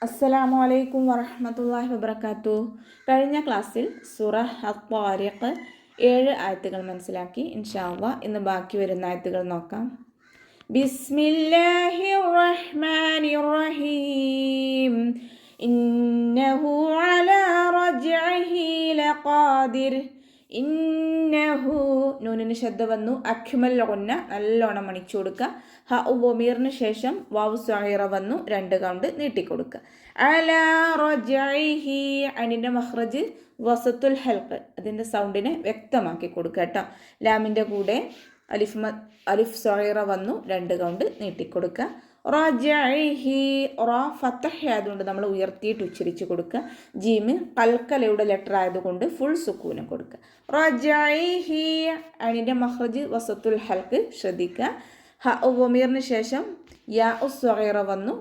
അസ്സലാമു അലൈക്കും വറഹ്മത്തുള്ളാഹി വബറകാതുഹു. കഴിഞ്ഞ ക്ലാസ്സിൽ സൂറ അത്ത്-ത്വാരിഖ് 7 ആയത്തുകൾ മനസ്സിലാക്കി. ഇൻഷാ അല്ലാഹ് ഇന്ന് ബാക്കി വരുന്ന ആയത്തുകൾ നോക്കാം. ബിസ്മില്ലാഹിർ റഹ്മാനിർ റഹീം. ഇന്നഹു അലാ റജ്ഇഹി ലഖാദിർ. ഇന്നഹു നൂനിന് ശബ്ദ വന്നു. അക്മൽ ഗുന്ന നല്ലോണം മണിച്ചു കൊടുക്കുക. ഹ ഉമീറിന് ശേഷം വാവ് സഗീറ വന്നു. 2 കൗണ്ട് നീട്ടിക്കൊടുക്കുക. അലാ റജ്ഇഹി അനിൻ്റെ മഖ്റജ് വസത്തുൽ ഹൽഖ്, അതിൻ്റെ സൗണ്ടിനെ വ്യക്തമാക്കി കൊടുക്കുക കേട്ടോ. ലാമിൻ്റെ കൂടെ അലിഫ് സഗീറ വന്നു. 2 കൗണ്ട് നീട്ടിക്കൊടുക്കുക. റജ്ഇഹി റ ഫതഹ് ആയതുകൊണ്ട് നമ്മൾ ഉയർത്തിയിട്ട് ഉച്ചരിച്ച് കൊടുക്കുക. ജീമ് കൽക്കലയുടെ ലെറ്റർ ആയതുകൊണ്ട് ഫുൾ സുക്കൂനം കൊടുക്കുക. റജ്ഇഹി അനിൻ്റെ മഖ്റജ് വസത്തുൽ ഹൽഖ് ശ്രദ്ധിക്കുക. ഹ ഉമീറിന് ശേഷം യാ സഗീറ വന്നു.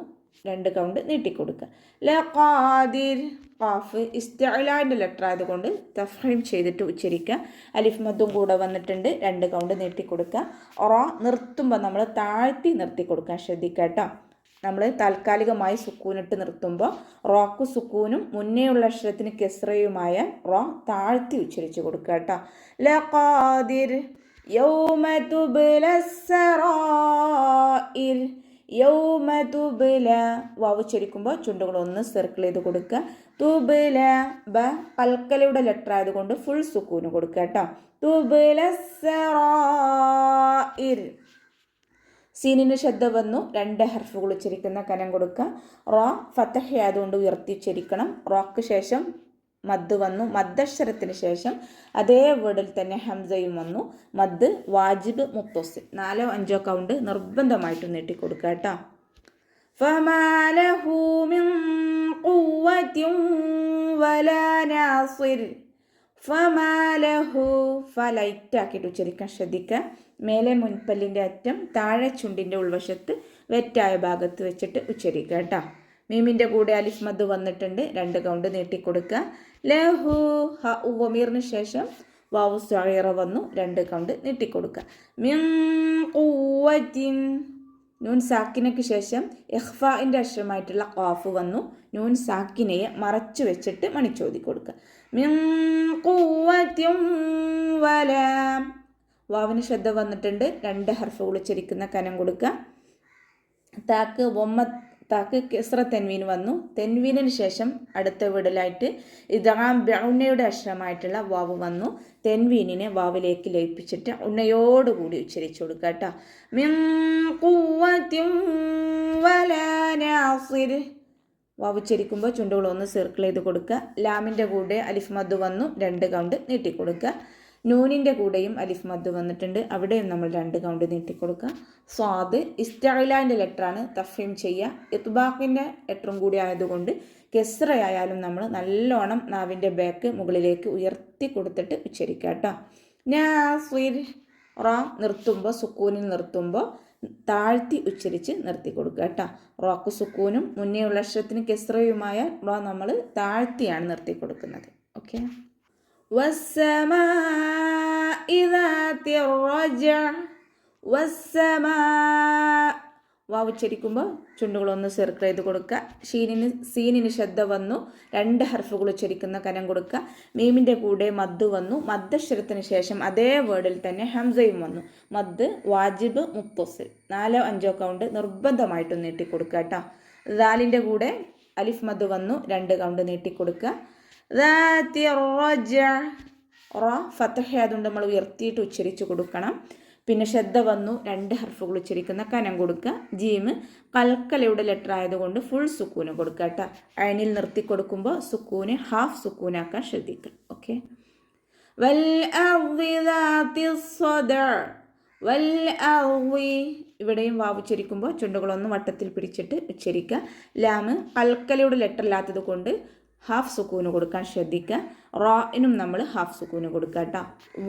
2 കൗണ്ട് നീട്ടിക്കൊടുക്കുക. ലഖാദിർ ഖാഫ് ഇസ്തിഅലാൻ്റെ ലെറ്റർ ആയതുകൊണ്ട് തഫ്ഹീം ചെയ്തിട്ട് ഉച്ചരിക്കുക. അലിഫ് മദ്ദും കൂടെ വന്നിട്ടുണ്ട്. 2 കൗണ്ട് നീട്ടിക്കൊടുക്കുക. റ നിർത്തുമ്പോൾ നമ്മൾ താഴ്ത്തി നിർത്തി കൊടുക്കാൻ ശ്രദ്ധിക്കുക കേട്ടോ. നമ്മൾ താൽക്കാലികമായി സുക്കൂനിട്ട് നിർത്തുമ്പോൾ റോക്ക് സുക്കൂനും മുന്നേയുള്ള അക്ഷരത്തിന് കെസ്റയുമായ റ താഴ്ത്തി ഉച്ചരിച്ച് കൊടുക്കുക കേട്ടോ. ലഖാദിർ യൗമ തുബ്ലസ് സറായിർ. യൗമ തുബ്ല വാവ് ഉച്ചരിക്കുമ്പോൾ ചുണ്ടുകൾ ഒന്ന് സർക്കിൾ ചെയ്ത് കൊടുക്കുക. തുബ്ല ബ കൽക്കലയുടെ ലെറ്റർ ആയതുകൊണ്ട് ഫുൾ സുക്കൂന് കൊടുക്കുക കേട്ടോ. തുബ്ലസ് സറായിർ. സീനിന് ശബ്ദ വന്നു. 2 ഹർഫുകൾ ഉച്ചരിക്കുന്ന കനം കൊടുക്കുക. റ ഫതഹ് ആയതുകൊണ്ട് ഉയർത്തി ഉച്ചരിക്കണം. റോക്ക് ശേഷം മദ് വന്നു. മദ്ദക്ഷരത്തിന് ശേഷം അതേ വേർഡിൽ തന്നെ ഹംസയും വന്നു. മദ് വാജിബ് മുത്തസിൽ 4-5 കൗണ്ട് നിർബന്ധമായിട്ട് നീട്ടിക്കൊടുക്കുക കേട്ടോ. ഫമാ ലഹു മിൻ ഖുവ്വത്തിൻ വലാ നാസിർ. ഫമാ ലഹു ഫ ലൈറ്റാക്കിയിട്ട് ഉച്ചരിക്കാൻ ശ്രദ്ധിക്കുക. മേലെ മുൻപല്ലിൻ്റെ അറ്റം താഴെ ചുണ്ടിൻ്റെ ഉൾവശത്ത് വെറ്റായ ഭാഗത്ത് വെച്ചിട്ട് ഉച്ചരിക്കുക കേട്ടോ. മീമിൻ്റെ കൂടെ അലിഫ് മദ് വന്നിട്ടുണ്ട്. 2 കൗണ്ട് നീട്ടിക്കൊടുക്കുക. ലഹു ഹ ഉമീറിന് ശേഷം വാവു സഗീറ വന്നു. 2 കൗണ്ട് നീട്ടിക്കൊടുക്കുക. മിൻ ഖുവ്വത്തിൻ നൂൻ സാക്കിനയ്ക്ക് ശേഷം ഇഖ്ഫാഇൻ്റെ അക്ഷരമായിട്ടുള്ള ഖാഫ് വന്നു. നൂൻ സാക്കിനയെ മറച്ചു വെച്ചിട്ട് മണിച്ചോതി കൊടുക്കുക. മിൻ ഖുവ്വത്തിൻ വലാ വാവിന് ശ്രദ്ധ വന്നിട്ടുണ്ട്. 2 ഹർഫുകൾ ഉച്ചരിക്കുന്ന കനം കൊടുക്കുക. താക്ക് കെസ്ര തെൻവീൻ വന്നു. തെൻവീനിന് ശേഷം അടുത്ത വിടലായിട്ട് ഇദ്ഗാം ബിഉന്നയുടെ അക്ഷരമായിട്ടുള്ള വാവ് വന്നു. തെൻവീനിനെ വാവിലേക്ക് ലയിപ്പിച്ചിട്ട് ഉന്നയോടുകൂടി ഉച്ചരിച്ചു കൊടുക്കുക കേട്ടോ. മിൻ ഖുവ്വത്തിൻ വലാ നാസിർ. വാവ് ഉച്ചരിക്കുമ്പോൾ ചുണ്ടുകൾ ഒന്ന് സർക്കിൾ ചെയ്ത് കൊടുക്കുക. ലാമിൻ്റെ കൂടെ അലിഫ് മദ് വന്നു. 2 കൗണ്ട് നീട്ടിക്കൊടുക്കുക. നൂനിൻ്റെ കൂടെയും അലിഫ് മദ് വന്നിട്ടുണ്ട്. അവിടെയും നമ്മൾ 2 കൗണ്ട് നീട്ടിക്കൊടുക്കുക. സ്വാദ് ഇസ്തിഅലാൻ്റെ ലെറ്ററാണ്. തഫ്ഹീം ചെയ്യുക. ഇത്ബാഖിൻ്റെ ലെറ്ററും കൂടി ആയതുകൊണ്ട് കെസ്റയായാലും നമ്മൾ നല്ലോണം നാവിൻ്റെ ബാക്ക് മുകളിലേക്ക് ഉയർത്തി കൊടുത്തിട്ട് ഉച്ചരിക്കുക കേട്ടോ. നാസിർ റ നിർത്തുമ്പോൾ സുക്കൂനിൽ നിർത്തുമ്പോൾ താഴ്ത്തി ഉച്ചരിച്ച് നിർത്തി കൊടുക്കുക കേട്ടോ. റോക്ക് സുക്കൂനും മുന്നേയുള്ള അക്ഷരത്തിന് കെസ്റയുമായ റ നമ്മൾ താഴ്ത്തിയാണ് നിർത്തി കൊടുക്കുന്നത്. ഓക്കെ. വസ്സമാഇ ദാതിർ റജ്അ. വാവ് ഉച്ചരിക്കുമ്പോൾ ചുണ്ടുകളൊന്ന് സർക്കിൾ ചെയ്ത് കൊടുക്കുക. സീനിന് ശബ്ദ വന്നു. 2 ഹർഫുകൾ ഉച്ചരിക്കുന്ന കനം കൊടുക്കുക. മീമിൻ്റെ കൂടെ മദ് വന്നു. മദ്ദക്ഷരത്തിന് ശേഷം അതേ വേർഡിൽ തന്നെ ഹംസയും വന്നു. മദ് വാജിബ് മുത്തസിൽ 4-5 കൗണ്ട് നിർബന്ധമായിട്ടും നീട്ടിക്കൊടുക്കുക കേട്ടോ. ദാലിൻ്റെ കൂടെ അലിഫ് മദ് വന്നു. 2 കൗണ്ട് നീട്ടിക്കൊടുക്കുക. റ ഫതഹ് ആയതുകൊണ്ട് നമ്മൾ ഉയർത്തിയിട്ട് ഉച്ചരിച്ച് കൊടുക്കണം. പിന്നെ ശ്രദ്ധ വന്നു. 2 ഹർഫുകൾ ഉച്ചരിക്കുന്ന കനം കൊടുക്കുക. ജീമ് കൽക്കലയുടെ ലെറ്റർ ആയതുകൊണ്ട് ഫുൾ സുക്കൂന് കൊടുക്കുക കേട്ടോ. അയനിൽ നിർത്തി കൊടുക്കുമ്പോൾ സുക്കൂന് ഹാഫ് സുക്കൂനാക്കാൻ ശ്രദ്ധിക്കുക. ഓക്കെ. വൽ അർളി ദാതിസ് സദർ. വൽ അർളി ഇവിടെയും വാവ് ഉച്ചരിക്കുമ്പോൾ ചുണ്ടുകളൊന്ന് വട്ടത്തിൽ പിടിച്ചിട്ട് ഉച്ചരിക്കുക. ലാമ് കൽക്കലയുടെ ലെറ്റർ ഇല്ലാത്തത് കൊണ്ട് ഹാഫ് സുക്കൂന് കൊടുക്കാൻ ശ്രദ്ധിക്കുക. റാഇനും നമ്മൾ ഹാഫ് സുക്കൂന് കൊടുക്കുക കേട്ടോ.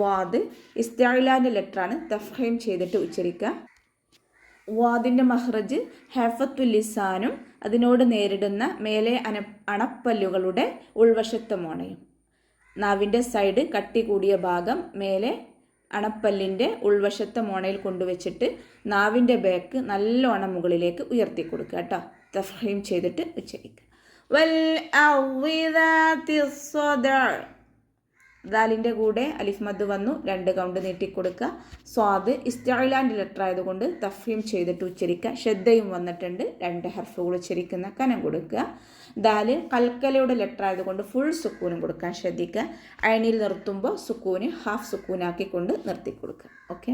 വാദ് ഇസ്തിഅലാൻ്റെ ലെറ്ററാണ്. തഫ്ഹീം ചെയ്തിട്ട് ഉച്ചരിക്കുക. വാദിൻ്റെ മഖ്റജ് ഹഫത്തുൽ ലിസാനും അതിനോട് നേരിടുന്ന മേലെ അണപ്പല്ലുകളുടെ ഉൾവശത്തെ മോണയും. നാവിൻ്റെ സൈഡ് കട്ടി കൂടിയ ഭാഗം മേലെ അണപ്പല്ലിൻ്റെ ഉൾവശത്തെ മോണയിൽ കൊണ്ടുവച്ചിട്ട് നാവിൻ്റെ ബാക്ക് നല്ലോണം മുകളിലേക്ക് ഉയർത്തി കൊടുക്കുക കേട്ടോ. തഫ്ഹീം ചെയ്തിട്ട് ഉച്ചരിക്കുക. വൽ-അർളി ദാത്തിസ്-സദഅ. ദാലിൻ്റെ കൂടെ അലിഫ് മദ് വന്നു, 2 കൗണ്ട് നീട്ടിക്കൊടുക്കുക. സ്വാദ് ഇസ്തിഅലാൻ്റെ ലെറ്റർ ആയതുകൊണ്ട് തഫ്ഹീം ചെയ്തിട്ട് ഉച്ചരിക്കുക. ഷദ്ദയും വന്നിട്ടുണ്ട്, 2 ഹർഫുകൾ ഉച്ചരിക്കുന്ന കനം കൊടുക്കുക. ദാല് കൽക്കലയുടെ ലെറ്റർ ആയതുകൊണ്ട് ഫുൾ സുക്കൂനും കൊടുക്കാൻ ശ്രദ്ധിക്കുക. അയനിൽ നിർത്തുമ്പോൾ സുക്കൂന് ഹാഫ് സുക്കൂനാക്കിക്കൊണ്ട് നിർത്തി കൊടുക്കുക. ഓക്കെ.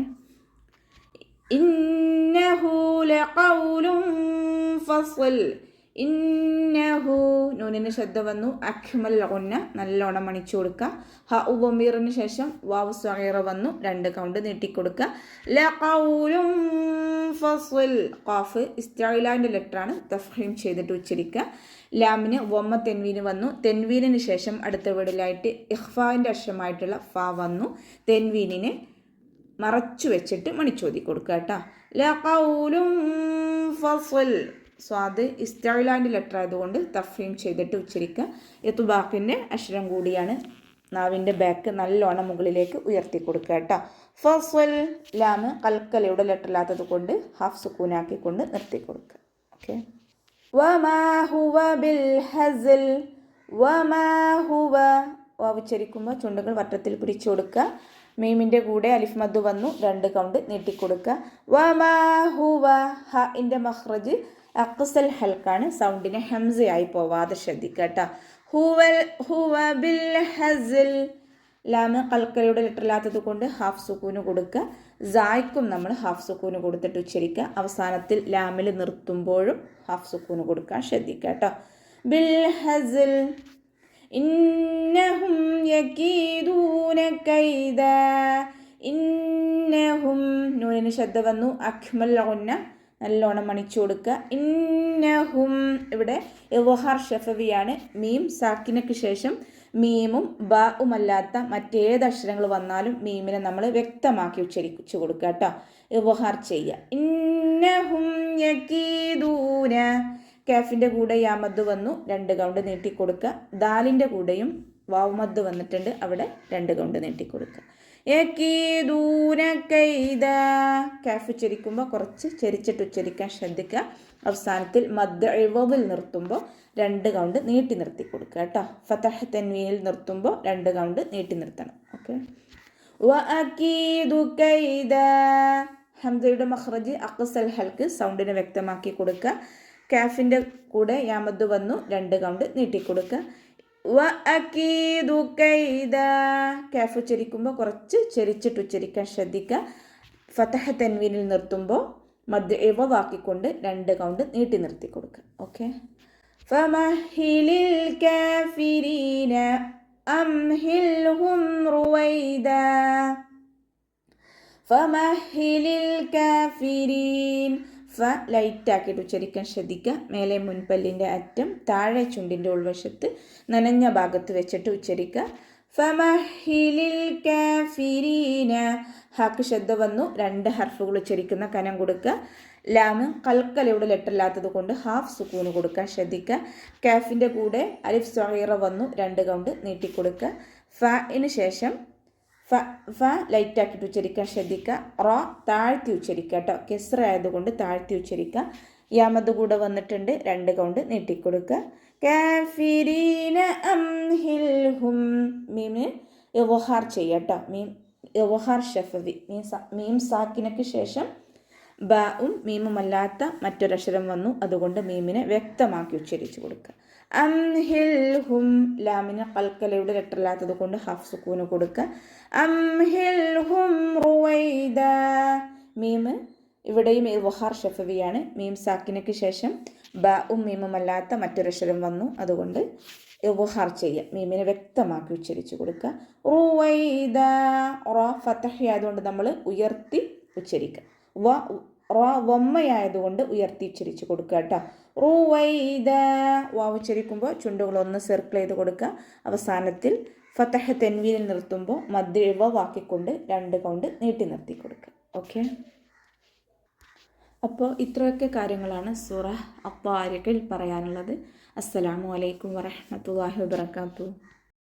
ഇന്നഹു ലഖൗലുൻ ഫസ്ൽ. ഇന്നഹു നൂനിന് ശബ്ദം വന്നു, അക്മൽ ഗുന്ന നല്ലോണം മണിച്ചു കൊടുക്കുക. ഹ ഉളമീറിന് ശേഷം വാവ് സഗീറ വന്നു, 2 കൗണ്ട് നീട്ടിക്കൊടുക്കുക. ലഖൗലുൻ ഫസ്ൽ. ഖാഫ് ഇസ്തിഅലാൻ്റെ ലെറ്ററാണ്, തഫ്ഹീം ചെയ്തിട്ട് ഉച്ചരിക്കുക. ലാമിന് വമ്മ തെൻവീന് വന്നു, തെൻവീനിന് ശേഷം അടുത്ത വീടിലായിട്ട് ഇഖ്ഫാൻ്റെ അക്ഷരമായിട്ടുള്ള ഫ വന്നു. തെൻവീനിനെ മറച്ചു വെച്ചിട്ട് മണിച്ചോതി കൊടുക്കുക കേട്ടോ. ലഖൗലുൻ ഫസ്ൽ. സ്വാദ് ഇസ്തിഅലാൻ്റെ ലെറ്റർ ആയതുകൊണ്ട് തഫ്ഹീം ചെയ്തിട്ട് ഉച്ചരിക്കുക. ഇത്ബാഖിൻ്റെ അക്ഷരം കൂടിയാണ്. നാവിൻ്റെ ബാക്ക് നല്ലോണം മുകളിലേക്ക് ഉയർത്തി കൊടുക്കുക കേട്ടോ. ഫസ്ൽ. ലാമ് കൽക്കലയുടെ ലെറ്റർ ഇല്ലാത്തത് കൊണ്ട് ഹാഫ് സുക്കൂനാക്കിക്കൊണ്ട് നിർത്തി കൊടുക്കുക. ഓക്കെ. വമാ ഹുവ ബിൽ ഹസ്ൽ. വമാ ഹുവ. വാവ് ഉച്ചരിക്കുമ്പോൾ ചുണ്ടുകൾ വട്ടത്തിൽ പിടിച്ചു കൊടുക്കുക. മീമിൻ്റെ കൂടെ അലിഫ് മദ് വന്നു, 2 കൗണ്ട് നീട്ടിക്കൊടുക്കുക. വമാ ഹുവ. ഹ ഇൻ്റെ മഖ്റജ് അഖ്സൽ ഹൽക്കാണ്, സൗണ്ടിനെ ഹംസയായി പോവാതെ ശ്രദ്ധിക്കുക കേട്ടോ. ഹുവ ബിൽ ഹസ്ൽ. ലാമ് കൽക്കലയുടെ ലെറ്റർ ഇല്ലാത്തത് കൊണ്ട് ഹാഫ് സുക്കൂന് കൊടുക്കുക. സായ്ക്കും നമ്മൾ ഹാഫ് സുക്കൂന് കൊടുത്തിട്ട് ഉച്ചരിക്കുക. അവസാനത്തിൽ ലാമിൽ നിർത്തുമ്പോഴും ഹാഫ് സുക്കൂന് കൊടുക്കാൻ ശ്രദ്ധിക്കുക കേട്ടോ. ബിൽ ഹസ്ൽ. ഇന്നഹും യകീദൂന കൈദ. ഇന്നഹും നൂനിന് ശബ്ദം വന്നു, അക്മൽ ഗുന്ന നല്ലോണം മണിച്ചു കൊടുക്കുക. ഇന്നഹും ഇവിടെ ഇദ്ഹാർ ഷഫവിയാണ്. മീം സാക്കിനക്ക് ശേഷം മീമും ബാഉം അല്ലാത്ത മറ്റേത് അക്ഷരങ്ങൾ വന്നാലും മീമിനെ നമ്മൾ വ്യക്തമാക്കി ഉച്ചരിച്ചു കൊടുക്കുക കേട്ടോ. ഇദ്ഹാർ ചെയ്യുക. ഇന്നഹും യകീദൂന. കാഫിൻ്റെ കൂടെ യാമദ് വന്നു, 2 കൗണ്ട് നീട്ടിക്കൊടുക്കുക. ദാലിൻ്റെ കൂടെയും വാവ് മദ് വന്നിട്ടുണ്ട്, അവിടെ 2 കൗണ്ട് നീട്ടിക്കൊടുക്കുക. യകീദൂന കൈദ. കാഫ് ഉച്ചരിക്കുമ്പോൾ കുറച്ച് ചെരിച്ചിട്ട് ഉച്ചരിക്കാൻ ശ്രദ്ധിക്കുക. അവസാനത്തിൽ മദ് ഇവദിൽ നിർത്തുമ്പോൾ 2 കൗണ്ട് നീട്ടി നിർത്തി കൊടുക്കുക കേട്ടോ. ഫതഹ് തൻവീനിൽ നിർത്തുമ്പോൾ 2 കൗണ്ട് നീട്ടി നിർത്തണം. ഓക്കെ. വഅകീദു കൈദ. ഹംസയുടെ മഖ്റജ് അഖ്സൽ ഹൽക്ക്, സൗണ്ടിനെ വ്യക്തമാക്കി കൊടുക്കുക. കാഫിൻ്റെ കൂടെ യാമദ് വന്നു, 2 കൗണ്ട് നീട്ടിക്കൊടുക്കുക. വഅകീദു കൈദ. കാഫ് ഉച്ചരിക്കുമ്പോൾ കുറച്ച് ചെരിച്ചിട്ട് ഉച്ചരിക്കാൻ ശ്രദ്ധിക്കുക. ഫതഹ് തൻവീനിൽ നിർത്തുമ്പോൾ മദ് ഇവദാക്കിക്കൊണ്ട് 2 കൗണ്ട് നീട്ടി നിർത്തി കൊടുക്കുക. ഓക്കെ. ഫമഹിലിൽ കാഫിരീന അംഹിൽഹും റുവൈദ. ഫമഹിലിൽ കാഫിരീൻ. ഫ ലൈറ്റാക്കിയിട്ട് ഉച്ചരിക്കാൻ ശ്രദ്ധിക്കുക. മേലെ മുൻപല്ലിൻ്റെ അറ്റം താഴെ ചുണ്ടിൻ്റെ ഉൾവശത്ത് നനഞ്ഞ ഭാഗത്ത് വെച്ചിട്ട് ഉച്ചരിക്കുക. ഫമഹിലിൽ കാഫിരീന. ഹാക്ക് ശബ്ദം വന്നു, 2 ഹർഫുകൾ ഉച്ചരിക്കുന്ന കനം കൊടുക്കുക. ലാമ് കൽക്കലയുടെ ലെറ്റർ ഇല്ലാത്തത് കൊണ്ട് ഹാഫ് സുക്കൂന് കൊടുക്കാൻ ശ്രദ്ധിക്കുക. കാഫിൻ്റെ കൂടെ അലിഫ് സഗീറ വന്നു, 2 കൗണ്ട് നീട്ടിക്കൊടുക്കുക. ഫഇന് ശേഷം ഫ ലൈറ്റാക്കിയിട്ട് ഉച്ചരിക്കാൻ ശ്രദ്ധിക്കുക. റ താഴ്ത്തി ഉച്ചരിക്കുക കേട്ടോ. കെസ്ര ആയതുകൊണ്ട് താഴ്ത്തി ഉച്ചരിക്കുക. യാമദ് കൂടെ വന്നിട്ടുണ്ട്, 2 കൗണ്ട് നീട്ടിക്കൊടുക്കുക. കാഫിരീന അംഹിൽഹും. മീമിന് ഇദ്ഹാർ ചെയ്യുക കേട്ടോ. മീം ഇദ്ഹാർ ഷഫവി. മീം സാക്കിനക്ക് ശേഷം ബാഉം മീമും അല്ലാത്ത മറ്റൊരക്ഷരം വന്നു, അതുകൊണ്ട് മീമിനെ വ്യക്തമാക്കി ഉച്ചരിച്ചു കൊടുക്കുക. അംഹിൽഹും. ലാമിന് കൽക്കലയുടെ ലെറ്റർ ഇല്ലാത്തത് കൊണ്ട് ഹാഫ് സുക്കൂന് കൊടുക്കുക. അംഹിൽഹും റുവൈദ. മീം ഇവിടെയും ഇദ്ഹാർ ഷഫവിയാണ്. മീം സാക്കിനക്ക് ശേഷം ബാഉം മീമും അല്ലാത്ത മറ്റൊരക്ഷരം വന്നു, അതുകൊണ്ട് ഇദ്ഹാർ ചെയ്യുക. മീമിനെ വ്യക്തമാക്കി ഉച്ചരിച്ചു കൊടുക്കുക. റുവൈദ. റ ഫതഹ് ആയതുകൊണ്ട് നമ്മൾ ഉയർത്തി ഉച്ചരിക്കുക. വമ്മയായതുകൊണ്ട് ഉയർത്തി ഉച്ചരിച്ച് കൊടുക്കുക കേട്ടോ. റുവൈദ. വാവ് ഉച്ചരിക്കുമ്പോൾ ചുണ്ടുകളൊന്ന് സർക്കിൾ ചെയ്ത് കൊടുക്കുക. അവസാനത്തിൽ ഫതഹ് തൻവീനിൽ നിർത്തുമ്പോൾ മദ് ഇവദാക്കിക്കൊണ്ട് 2 കൗണ്ട് നീട്ടി നിർത്തി കൊടുക്കുക. ഓക്കെ. അപ്പോൾ ഇത്രയൊക്കെ കാര്യങ്ങളാണ് സൂറ അത്വാരിഖിൽ പറയാനുള്ളത്. അസ്സലാമു അലൈക്കും വറഹ്മത്തുള്ളാഹി വബറകാതുഹു.